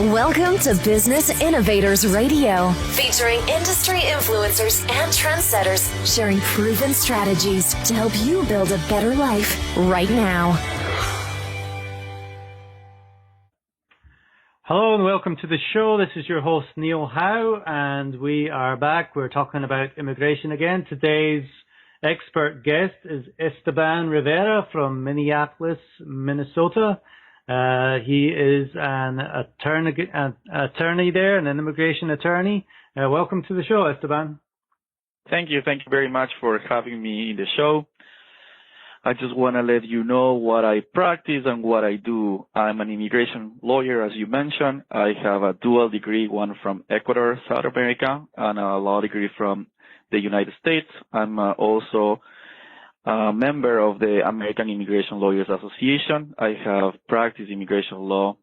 Welcome to Business Innovators Radio, featuring industry influencers and trendsetters sharing proven strategies to help you build a better life right now. Hello and welcome to the show. This is your host, Neil Howe, and we are back. We're talking about immigration again. Today's expert guest is Esteban Rivera from Minneapolis, Minnesota. He is an attorney there, and an immigration attorney. Welcome to the show, Esteban. Thank you. Thank you very much for having me in the show. I just want to let you know what I practice and what I do. I'm an immigration lawyer, as you mentioned. I have a dual degree, one from Ecuador, South America, and a law degree from the United States. I'm also a member of the American Immigration Lawyers Association. I have practiced immigration law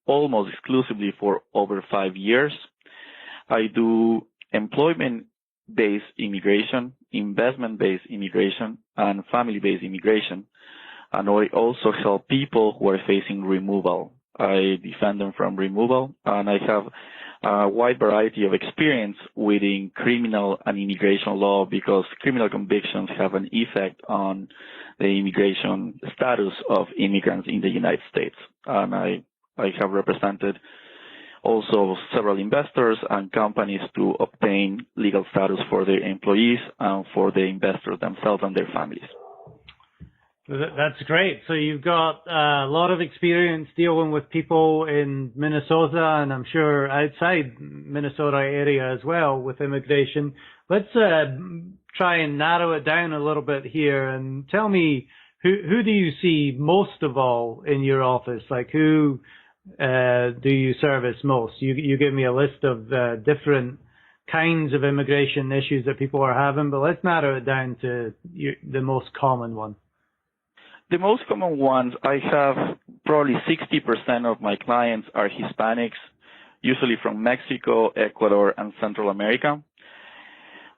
almost exclusively for over 5 years. I do employment-based immigration, investment-based immigration, and family-based immigration. And I also help people who are facing removal. I defend them from removal, and I have a wide variety of experience within criminal and immigration law because criminal convictions have an effect on the immigration status of immigrants in the United States. And I have represented also several investors and companies to obtain legal status for their employees and for the investors themselves and their families. That's great. So you've got a lot of experience dealing with people in Minnesota, and I'm sure outside Minnesota area as well with immigration. Let's try and narrow it down a little bit here and tell me who do you see most of all in your office? Like who do you service most? You give me a list of different kinds of immigration issues that people are having, but let's narrow it down to the most common one. The most common ones, I have probably 60% of my clients are Hispanics, usually from Mexico, Ecuador, and Central America.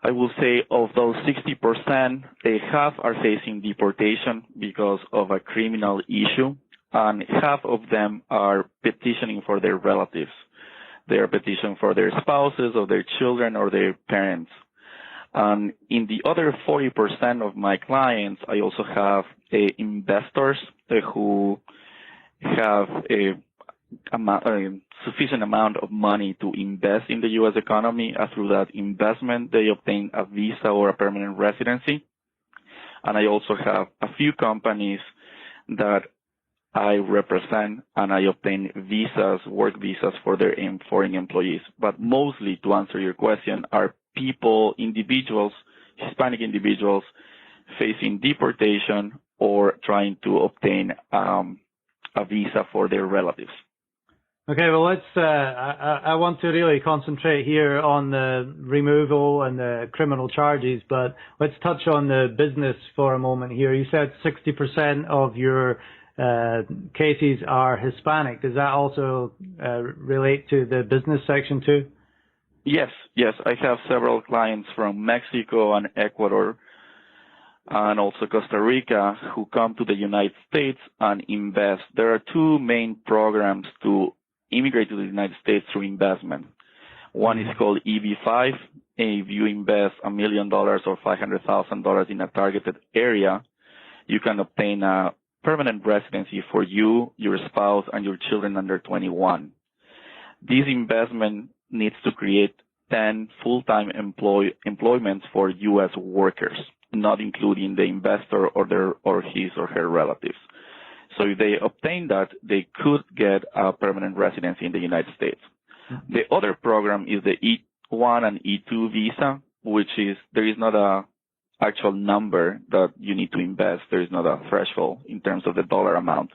I will say of those 60%, half are facing deportation because of a criminal issue, and half of them are petitioning for their relatives. They are petitioning for their spouses or their children or their parents. And in the other 40% of my clients, I also have investors who have a sufficient amount of money to invest in the U.S. economy. Through that investment, they obtain a visa or a permanent residency. And I also have a few companies that I represent, and I obtain visas, work visas for their foreign employees. But mostly, to answer your question, are people, individuals, Hispanic individuals facing deportation or trying to obtain a visa for their relatives. Okay, well, let's. I want to really concentrate here on the removal and the criminal charges, but let's touch on the business for a moment here. You said 60% of your cases are Hispanic. Does that also relate to the business section too? Yes. I have several clients from Mexico and Ecuador and also Costa Rica who come to the United States and invest. There are two main programs to immigrate to the United States through investment. One is called EB-5. If you invest $1 million or $500,000 in a targeted area, you can obtain a permanent residency for you, your spouse, and your children under 21. This investment needs to create 10 full-time employments for U.S. workers, not including the investor or his or her relatives. So if they obtain that, they could get a permanent residency in the United States. Mm-hmm. The other program is the E1 and E2 visa, which is, there is not a actual number that you need to invest. There is not a threshold in terms of the dollar amount,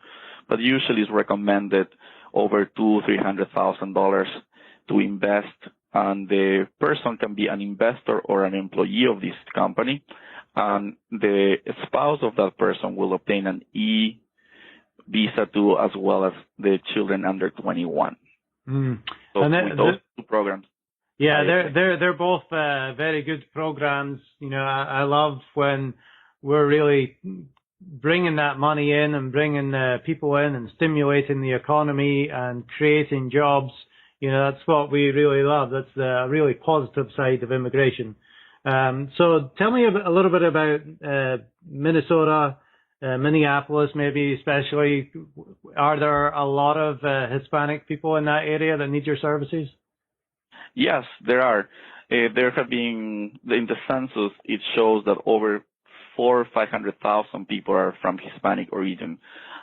but usually it's recommended over $200,000-$300,000 to invest, and the person can be an investor or an employee of this company, and the spouse of that person will obtain an E visa too, as well as the children under 21. Mm. So and with those two programs. Yeah, they're both very good programs. You know, I love when we're really bringing that money in and bringing people in and stimulating the economy and creating jobs. That's what we really love. That's the really positive side of immigration. So tell me a little bit about Minnesota, Minneapolis, maybe especially. Are there a lot of Hispanic people in that area that need your services? Yes, there are. There have been, in the census, it shows that over 400,000 or 500,000 people are from Hispanic origin.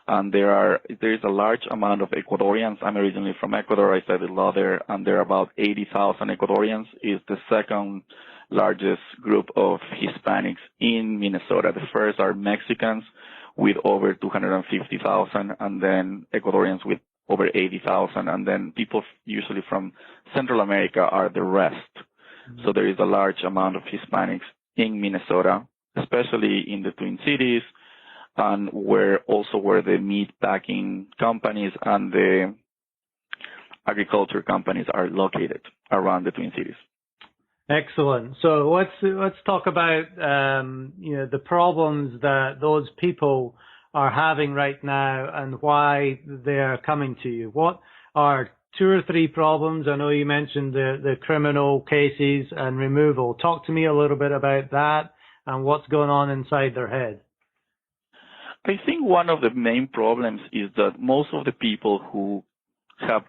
And there is a large amount of Ecuadorians. I'm originally from Ecuador. I studied law there, and there are about 80,000 Ecuadorians. It's the second largest group of Hispanics in Minnesota. The first are Mexicans with over 250,000, and then Ecuadorians with over 80,000, and then people usually from Central America are the rest. Mm-hmm. So there is a large amount of Hispanics in Minnesota, especially in the Twin Cities, and where the meat packing companies and the agriculture companies are located around the Twin Cities. Excellent. So let's talk about the problems that those people are having right now and why they're coming to you. What are 2 or 3 problems? I know you mentioned the criminal cases and removal. Talk to me a little bit about that and what's going on inside their head. I think one of the main problems is that most of the people who have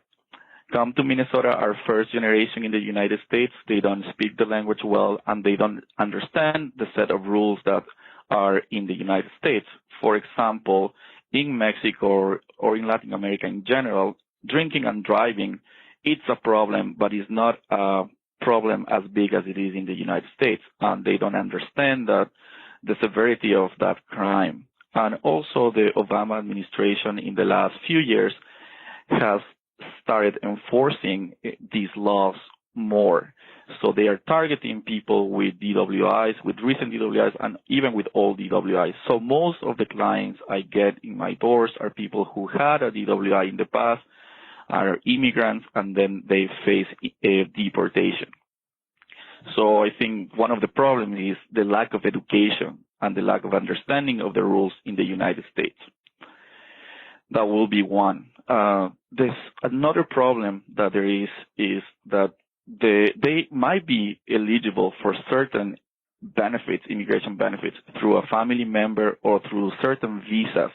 come to Minnesota are first generation in the United States. They don't speak the language well, and they don't understand the set of rules that are in the United States. For example, in Mexico or in Latin America in general, drinking and driving, it's a problem, but it's not a problem as big as it is in the United States. And they don't understand that the severity of that crime. And also the Obama administration in the last few years has started enforcing these laws more. So they are targeting people with DWIs, with recent DWIs, and even with old DWIs. So most of the clients I get in my doors are people who had a DWI in the past, are immigrants, and then they face a deportation. So I think one of the problems is the lack of education and the lack of understanding of the rules in the United States. That will be one. There's another problem that there is that they might be eligible for certain benefits, immigration benefits, through a family member or through certain visas,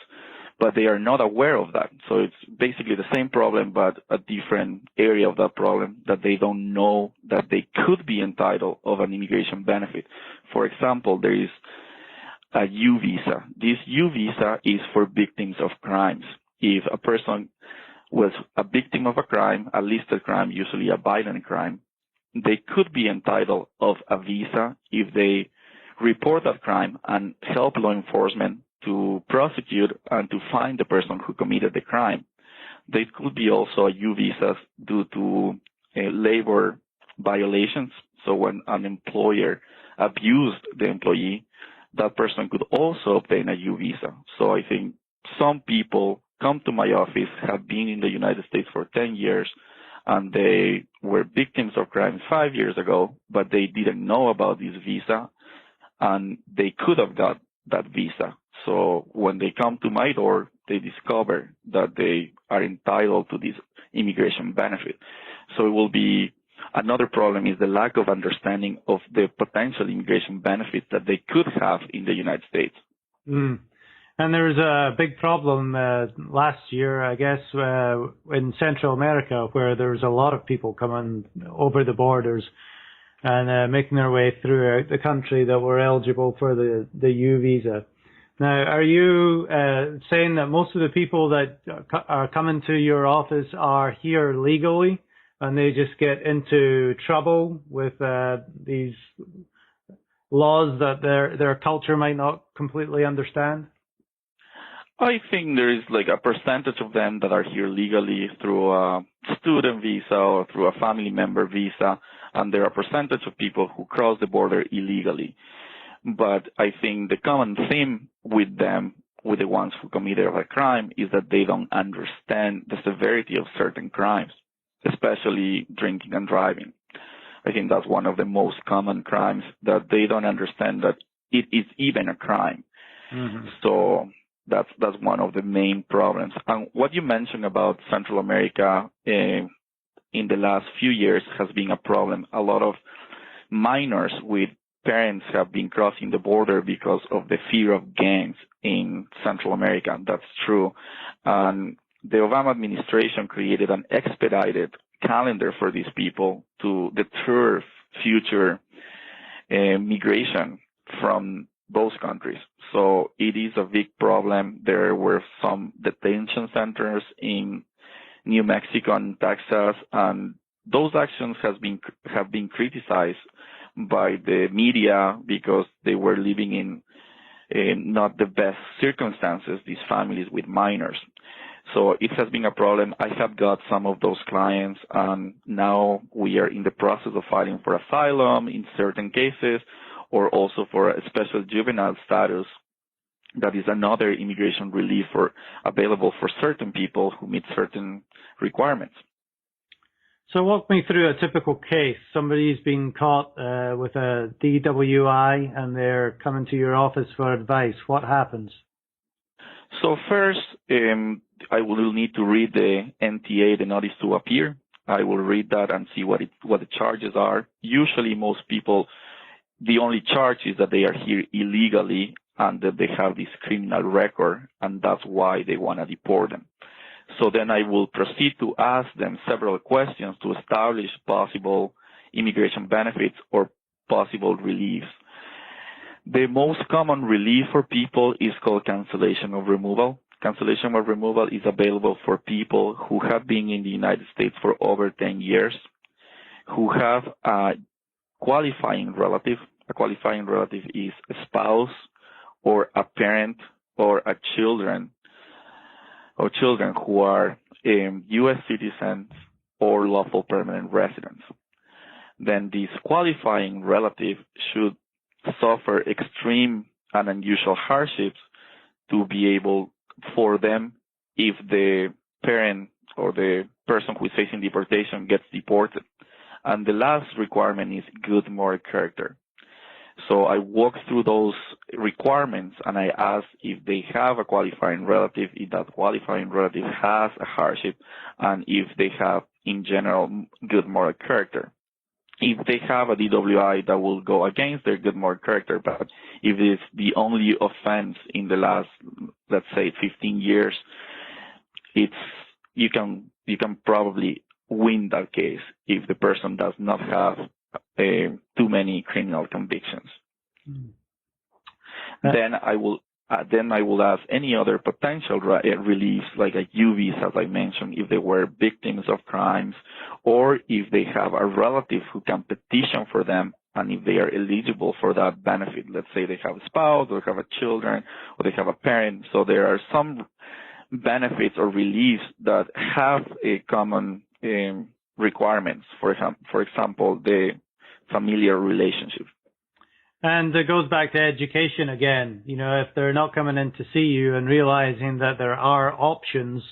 but they are not aware of that. So it's basically the same problem, but a different area of that problem, that they don't know that they could be entitled of an immigration benefit. For example, there is a U visa. This U visa is for victims of crimes. If a person was a victim of a crime, a listed crime, usually a violent crime, they could be entitled of a visa if they report that crime and help law enforcement to prosecute and to find the person who committed the crime. There could be also a U visas due to labor violations. So when an employer abused the employee, that person could also obtain a U visa. So I think some people come to my office, have been in the United States for 10 years, and they were victims of crimes 5 years ago, but they didn't know about this visa, and they could have got that visa. So when they come to my door, they discover that they are entitled to this immigration benefit. So it will be another problem is the lack of understanding of the potential immigration benefits that they could have in the United States. Mm. And there was a big problem last year, I guess, in Central America, where there was a lot of people coming over the borders and making their way through the country that were eligible for the U visa. Now, are you saying that most of the people that are coming to your office are here legally and they just get into trouble with these laws that their culture might not completely understand? I think there is like a percentage of them that are here legally through a student visa or through a family member visa, and there are a percentage of people who cross the border illegally. But I think the common theme with them, with the ones who committed a crime, is that they don't understand the severity of certain crimes, especially drinking and driving. I think that's one of the most common crimes, that they don't understand that it is even a crime. Mm-hmm. So that's one of the main problems. And what you mentioned about Central America in the last few years has been a problem. A lot of minors with parents have been crossing the border because of the fear of gangs in Central America. That's true. And the Obama administration created an expedited calendar for these people to deter future migration from those countries. So it is a big problem. There were some detention centers in New Mexico and Texas, and those actions have been criticized by the media because they were living in not the best circumstances, these families with minors. So it has been a problem. I have got some of those clients, and now we are in the process of filing for asylum in certain cases, or also for a special juvenile status. That is another immigration relief available for certain people who meet certain requirements. So walk me through a typical case. Somebody's been caught with a DWI and they're coming to your office for advice. What happens? So first, I will need to read the NTA, the notice to appear. I will read that and see what the charges are. Usually most people, the only charge is that they are here illegally and that they have this criminal record, and that's why they want to deport them. So then I will proceed to ask them several questions to establish possible immigration benefits or possible reliefs. The most common relief for people is called cancellation of removal. Cancellation of removal is available for people who have been in the United States for over 10 years, who have a qualifying relative. A qualifying relative is a spouse or a parent or a children who are U.S. citizens or lawful permanent residents. Then this qualifying relative should suffer extreme and unusual hardships to be able for them if the parent or the person who is facing deportation gets deported. And the last requirement is good moral character. So I walk through those requirements and I ask if they have a qualifying relative, if that qualifying relative has a hardship, and if they have, in general, good moral character. If they have a DWI, that will go against their good moral character, but if it's the only offense in the last, let's say, 15 years, you can probably win that case if the person does not have too many criminal convictions. Then I will ask any other potential reliefs, like a UVs, as I mentioned, if they were victims of crimes, or if they have a relative who can petition for them, and if they are eligible for that benefit. Let's say they have a spouse, or have a children, or they have a parent. So there are some benefits or reliefs that have a common requirements. For example, the familiar relationship. And it goes back to education again. You know, if they're not coming in to see you and realizing that there are options,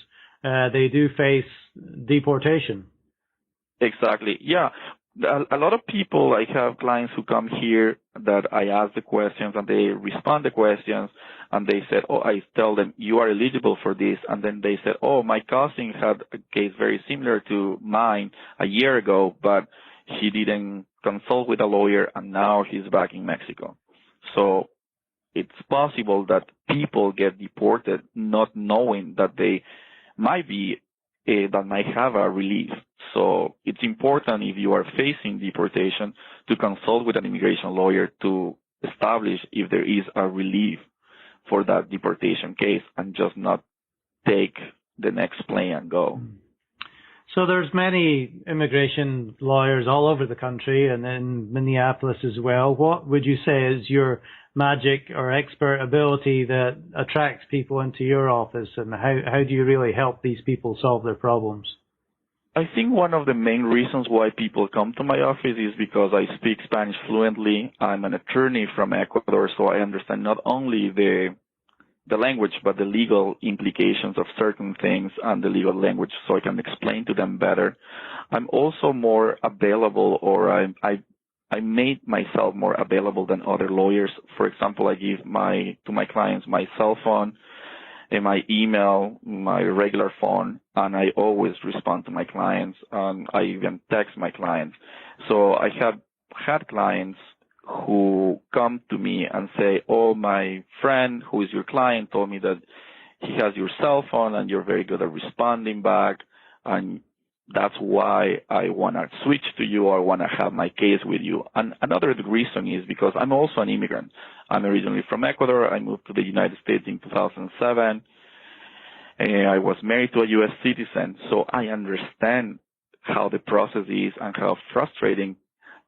they do face deportation. Exactly. Yeah. A lot of people, I have clients who come here that I ask the questions and they respond the questions and they said, I tell them, you are eligible for this. And then they said, my cousin had a case very similar to mine a year ago, but he didn't consult with a lawyer and now he's back in Mexico. So it's possible that people get deported not knowing that they might have a relief. So it's important, if you are facing deportation, to consult with an immigration lawyer to establish if there is a relief for that deportation case and just not take the next plane and go. So there's many immigration lawyers all over the country and in Minneapolis as well. What would you say is your magic or expert ability that attracts people into your office, and how do you really help these people solve their problems? I think one of the main reasons why people come to my office is because I speak Spanish fluently. I'm an attorney from Ecuador, so I understand not only the language, but the legal implications of certain things and the legal language, so I can explain to them better. I'm also more available, or I I made myself more available than other lawyers. For example, I give to my clients my cell phone, and my email, my regular phone, and I always respond to my clients. I even text my clients. So I have had clients who come to me and say, "Oh, my friend who is your client told me that he has your cell phone and you're very good at responding back, and that's why I want to switch to you or want to have my case with you." And another reason is because I'm also an immigrant. I'm originally from Ecuador. I moved to the United States in 2007. And I was married to a U.S. citizen, so I understand how the process is and how frustrating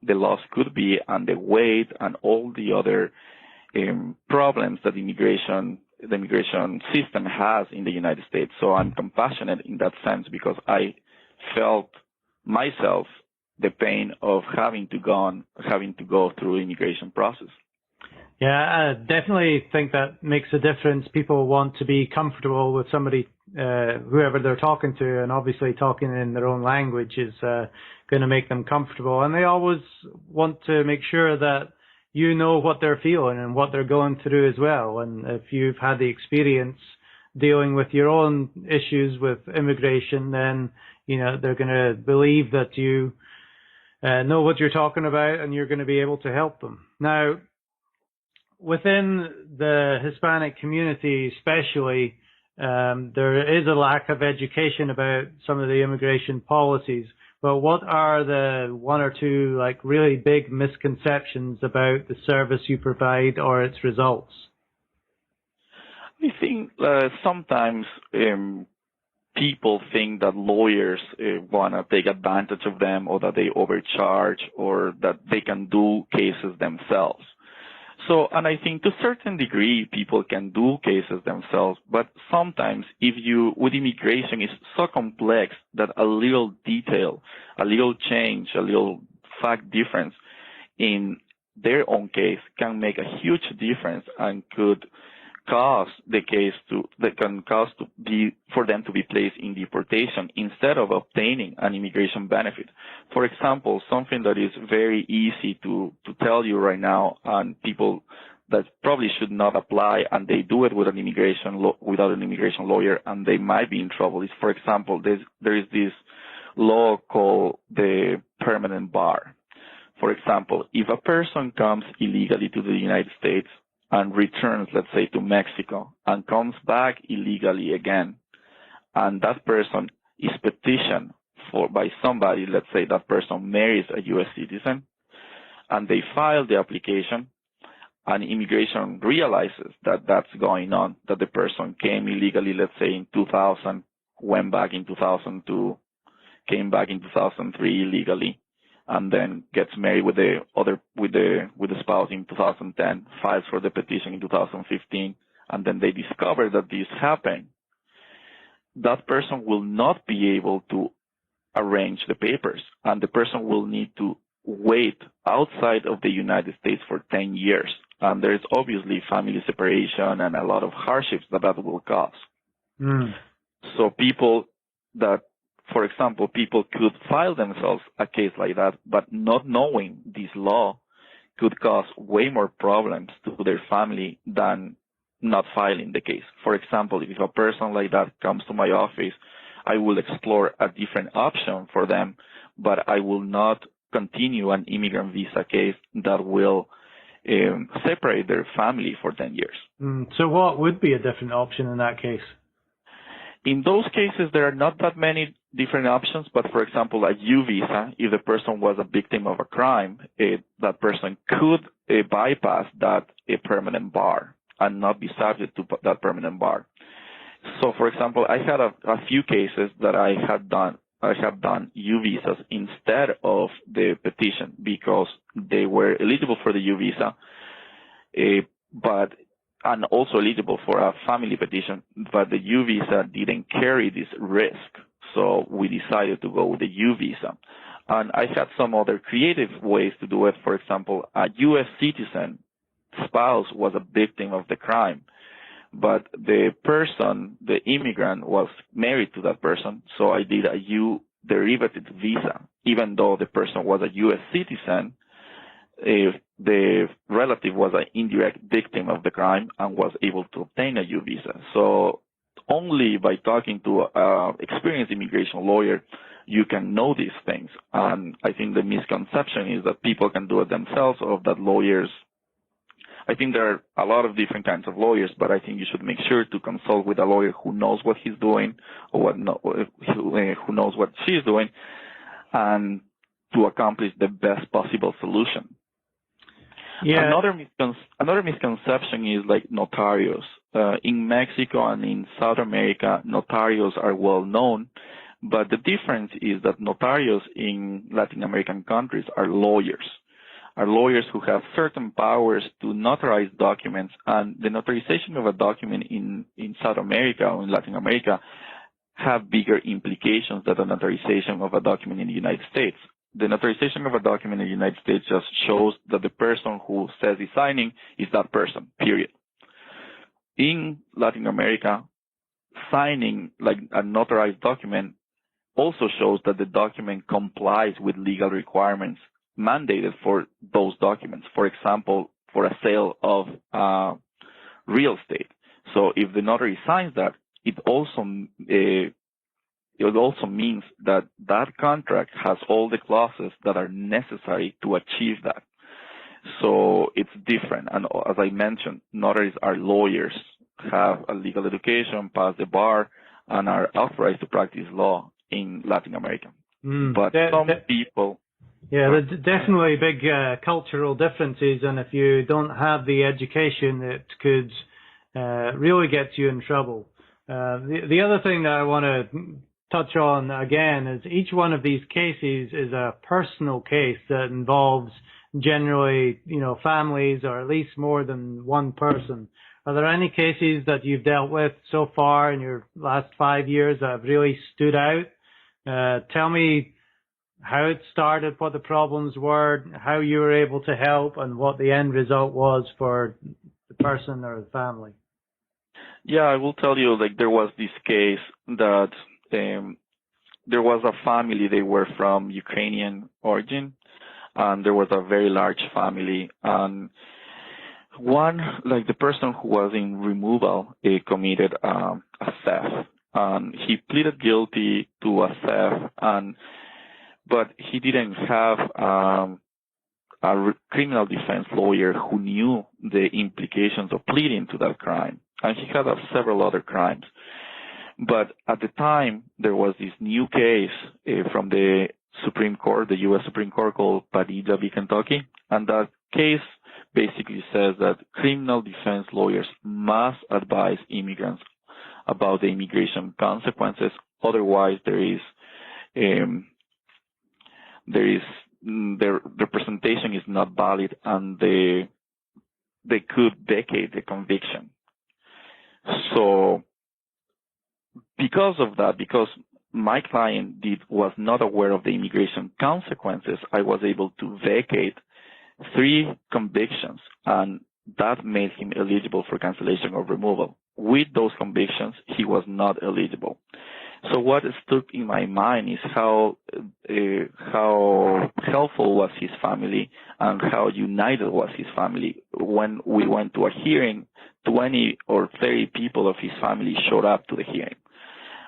the laws could be and the wait and all the other problems that the immigration system has in the United States. So I'm compassionate in that sense because I felt myself the pain of having to go through immigration process. Yeah, I definitely think that makes a difference. People want to be comfortable with somebody, whoever they're talking to, and obviously talking in their own language is going to make them comfortable. And they always want to make sure that you know what they're feeling and what they're going through as well. And if you've had the experience dealing with your own issues with immigration, then they're going to believe that you know what you're talking about and you're going to be able to help them. Now, within the Hispanic community especially, there is a lack of education about some of the immigration policies. But what are the one or two really big misconceptions about the service you provide or its results? I think sometimes people think that lawyers want to take advantage of them, or that they overcharge, or that they can do cases themselves. So, and I think to a certain degree, people can do cases themselves, but sometimes with immigration, it's so complex that a little detail, a little change, a little fact difference in their own case can make a huge difference and could cause for them to be placed in deportation instead of obtaining an immigration benefit. For example, something that is very easy to tell you right now, and people that probably should not apply, and they do it with without an immigration lawyer, and they might be in trouble, is, for example, there is this law called the permanent bar. For example, if a person comes illegally to the United States and returns, let's say, to Mexico, and comes back illegally again, and that person is petitioned by somebody, let's say that person marries a U.S. citizen, and they file the application, and immigration realizes that that's going on, that the person came illegally, let's say in 2000, went back in 2002, came back in 2003 illegally, and then gets married with the spouse in 2010, files for the petition in 2015, and then they discover that this happened. That person will not be able to arrange the papers, and the person will need to wait outside of the United States for 10 years. And there's obviously family separation and a lot of hardships that will cause. So for example, people could file themselves a case like that, but not knowing this law could cause way more problems to their family than not filing the case. For example, if a person like that comes to my office, I will explore a different option for them, but I will not continue an immigrant visa case that will separate their family for 10 years. So what would be a different option in that case? In those cases, there are not that many different options, but for example, a U visa, if the person was a victim of a crime, that person could bypass that permanent bar and not be subject to that permanent bar. So, for example, I had a few cases that I have done U visas instead of the petition because they were eligible for the U visa, and also eligible for a family petition, but the U visa didn't carry this risk. So we decided to go with the U visa. And I had some other creative ways to do it. For example, a U.S. citizen spouse was a victim of the crime, but the immigrant was married to that person. So I did a U derivative visa. Even though the person was a U.S. citizen, if the relative was an indirect victim of the crime and was able to obtain a U visa. So only by talking to an experienced immigration lawyer, you can know these things. And I think the misconception is that people can do it themselves, or that lawyers. I think there are a lot of different kinds of lawyers, but I think you should make sure to consult with a lawyer who knows what he's doing, or who knows what she's doing, and to accomplish the best possible solution. Yeah. Another misconception is like notarios. In Mexico and in South America, notarios are well known, but the difference is that notarios in Latin American countries are lawyers who have certain powers to notarize documents, and the notarization of a document in South America or in Latin America have bigger implications than the notarization of a document in the United States. The notarization of a document in the United States just shows that the person who says he's signing is that person, period. In Latin America, signing like a notarized document also shows that the document complies with legal requirements mandated for those documents. For example, for a sale of real estate. So if the notary signs that, it also means that that contract has all the clauses that are necessary to achieve that. So it's different. And as I mentioned, notaries are lawyers, have a legal education, pass the bar, and are authorized to practice law in Latin America. But some people... Yeah, there's definitely big cultural differences, and if you don't have the education, it could really get you in trouble. The other thing that I want to touch on again is each one of these cases is a personal case that involves generally, families or at least more than one person. Are there any cases that you've dealt with so far in your last 5 years that have really stood out? Tell me how it started, what the problems were, how you were able to help, and what the end result was for the person or the family. Yeah, I will tell you, there was this case that there was a family, they were from Ukrainian origin, and there was a very large family, and the person who was in removal committed a theft, and he pleaded guilty to a theft, but he didn't have a criminal defense lawyer who knew the implications of pleading to that crime, and he had several other crimes. But at the time, there was this new case from the Supreme Court, the U.S. Supreme Court, called Padilla v. Kentucky, and that case basically says that criminal defense lawyers must advise immigrants about the immigration consequences. Otherwise, their representation is not valid, and they could vacate the conviction. So because of that, because my client was not aware of the immigration consequences, I was able to vacate 3 convictions, and that made him eligible for cancellation or removal. With those convictions, he was not eligible. So what stuck in my mind is how helpful was his family and how united was his family. When we went to a hearing, 20 or 30 people of his family showed up to the hearing.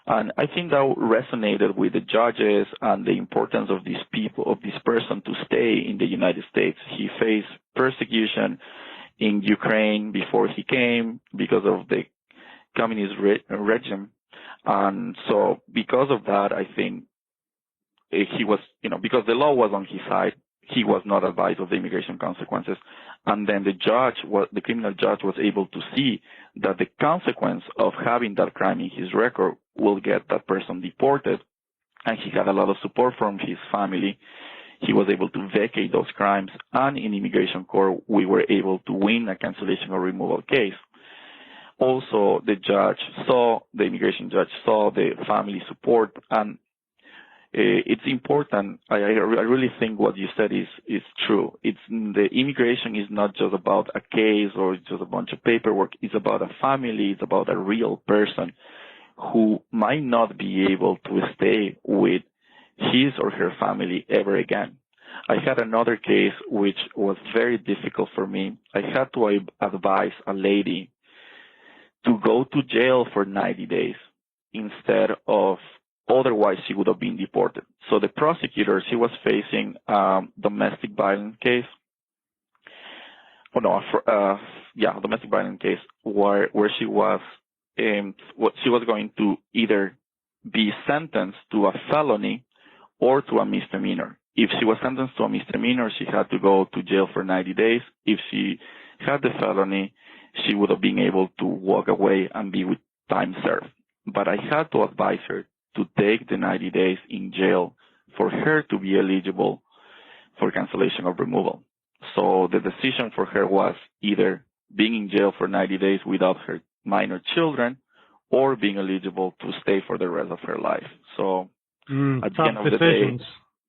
And I think that resonated with the judges and the importance of these people, of this person to stay in the United States. He faced persecution in Ukraine before he came because of the communist regime. And so because of that, I think he was, because the law was on his side, he was not advised of the immigration consequences. And then the criminal judge was able to see that the consequence of having that crime in his record will get that person deported. And he had a lot of support from his family. He was able to vacate those crimes. And in immigration court, we were able to win a cancellation or removal case. Also, the immigration judge saw the family support, and it's important. I really think what you said is true. The immigration is not just about a case or just a bunch of paperwork. It's about a family. It's about a real person who might not be able to stay with his or her family ever again. I had another case which was very difficult for me. I had to advise a lady to go to jail for 90 days instead of otherwise she would have been deported. So the prosecutor, she was facing domestic violence case. Domestic violence case where she was going to either be sentenced to a felony or to a misdemeanor. If she was sentenced to a misdemeanor, she had to go to jail for 90 days. If she had the felony, she would have been able to walk away and be with time served. But I had to advise her to take the 90 days in jail for her to be eligible for cancellation of removal. So the decision for her was either being in jail for 90 days without her minor children or being eligible to stay for the rest of her life. So at the end of the day,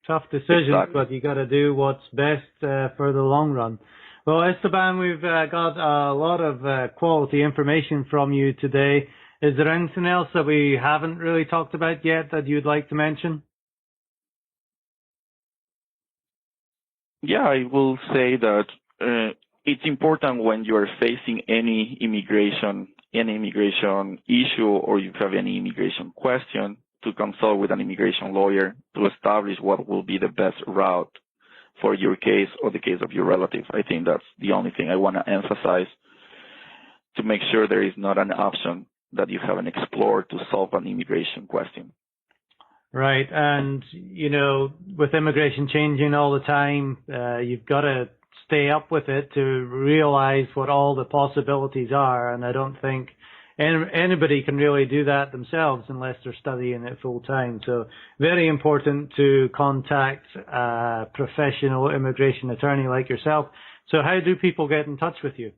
tough decisions, exactly. But you got to do what's best for the long run. Well, Esteban, we've got a lot of quality information from you today. Is there anything else that we haven't really talked about yet that you'd like to mention? Yeah, I will say that it's important when you are facing any immigration issue or you have any immigration question to consult with an immigration lawyer to establish what will be the best route for your case or the case of your relative. I think that's the only thing I want to emphasize to make sure there is not an option that you haven't explored to solve an immigration question. Right. And, with immigration changing all the time, you've got to stay up with it to realize what all the possibilities are. And I don't think anybody can really do that themselves unless they're studying it full time. So very important to contact a professional immigration attorney like yourself. So how do people get in touch with you?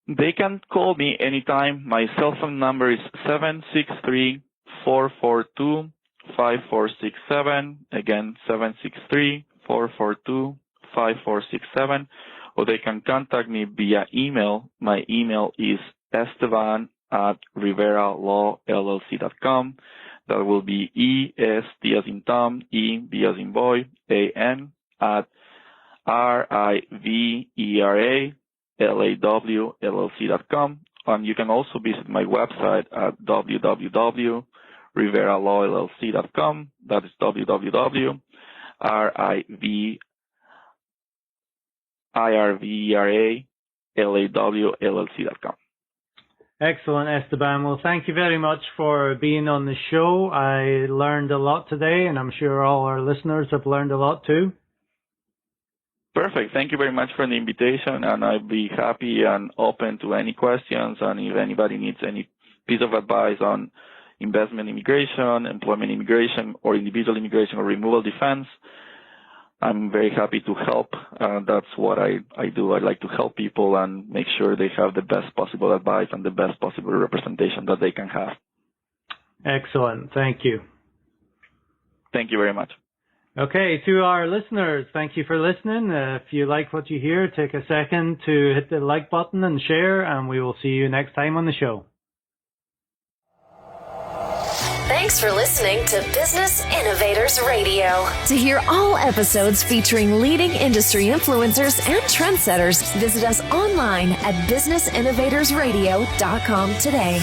They can call me anytime. My cell phone number is 763-442-5467. Again, 763-442-5467. Or they can contact me via email. My email is Esteban at riveralawllc.com. That will be E-S-T as in Tom, E-B as in boy, A-N at RIVERALAWLLC.com. And you can also visit my website at www.riveralawllc.com. That is www.riveralawllc.com. Excellent, Esteban. Well, thank you very much for being on the show. I learned a lot today, and I'm sure all our listeners have learned a lot too. Perfect. Thank you very much for the invitation, and I'll be happy and open to any questions. And if anybody needs any piece of advice on investment immigration, employment immigration, or individual immigration or removal defense, I'm very happy to help. That's what I do. I like to help people and make sure they have the best possible advice and the best possible representation that they can have. Excellent. Thank you. Thank you very much. Okay, to our listeners, thank you for listening. If you like what you hear, take a second to hit the like button and share, and we will see you next time on the show. Thanks for listening to Business Innovators Radio. To hear all episodes featuring leading industry influencers and trendsetters, visit us online at businessinnovatorsradio.com today.